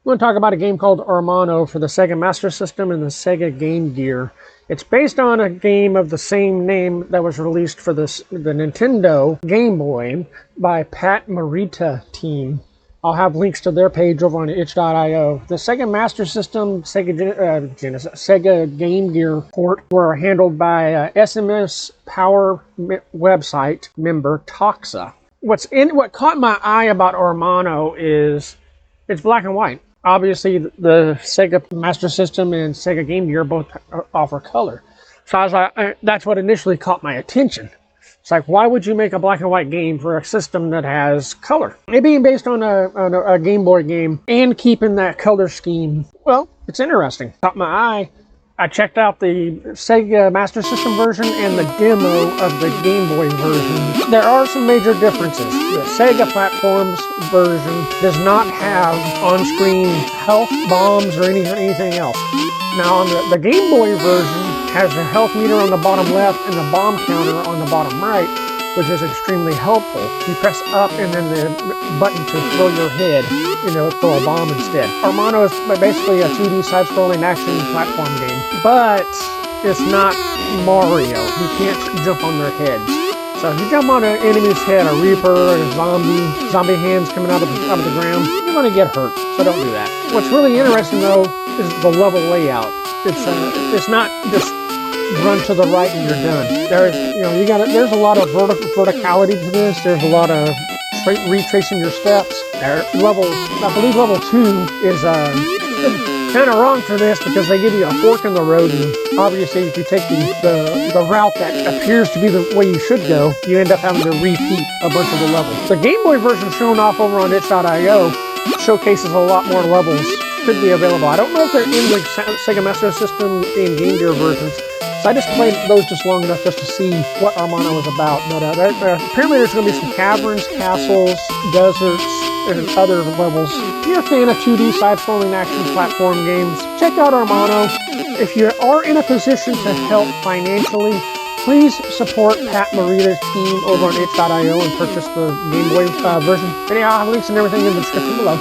I'm going to talk about a game called Hermano for the Sega Master System and the Sega Game Gear. It's based on a game of the same name that was released for the Nintendo Game Boy by Pat Morita team. I'll have links to their page over on itch.io. The Sega Master System, Sega Game Gear port were handled by SMS Power website member Toxa. What caught my eye about Hermano is it's black and white. Obviously, the Sega Master System and Sega Game Gear both offer color. So I was like, that's what initially caught my attention. It's like, why would you make a black and white game for a system that has color? It being based on a Game Boy game and keeping that color scheme, well, it's interesting. Caught my eye. I checked out the Sega Master System version and the demo of the Game Boy version. There are some major differences. The Sega Platforms version does not have on-screen health bombs or anything else. Now, on the Game Boy version, has a health meter on the bottom left and the bomb counter on the bottom right, which is extremely helpful. You press up and then the button to throw your head, throw a bomb instead. Hermano is basically a 2D side-scrolling action platform game, but it's not Mario. You can't jump on their heads. So if you jump on an enemy's head, a Reaper, or a zombie hands coming out of the ground, you're going to get hurt, so don't do that. What's really interesting, though, is the level layout. It's not just run to the right and you're done. There's a lot of verticality to this. There's a lot of retracing your steps. I believe level 2 is kind of wrong for this because they give you a fork in the road, and obviously if you take the route that appears to be the way you should go, you end up having to repeat a bunch of the levels. The Game Boy version shown off over on itch.io showcases a lot more levels. Could be available. I don't know if they're in the Sega Master System and Game Gear versions. So I just played those just long enough just to see what Hermano was about. But apparently there's going to be some caverns, castles, deserts, and other levels. If you're a fan of 2D side-scrolling action platform games, check out Hermano. If you are in a position to help financially, please support Pat Morita's team over on itch.io and purchase the Game Boy version. Anyhow, I'll have links and everything in the description below.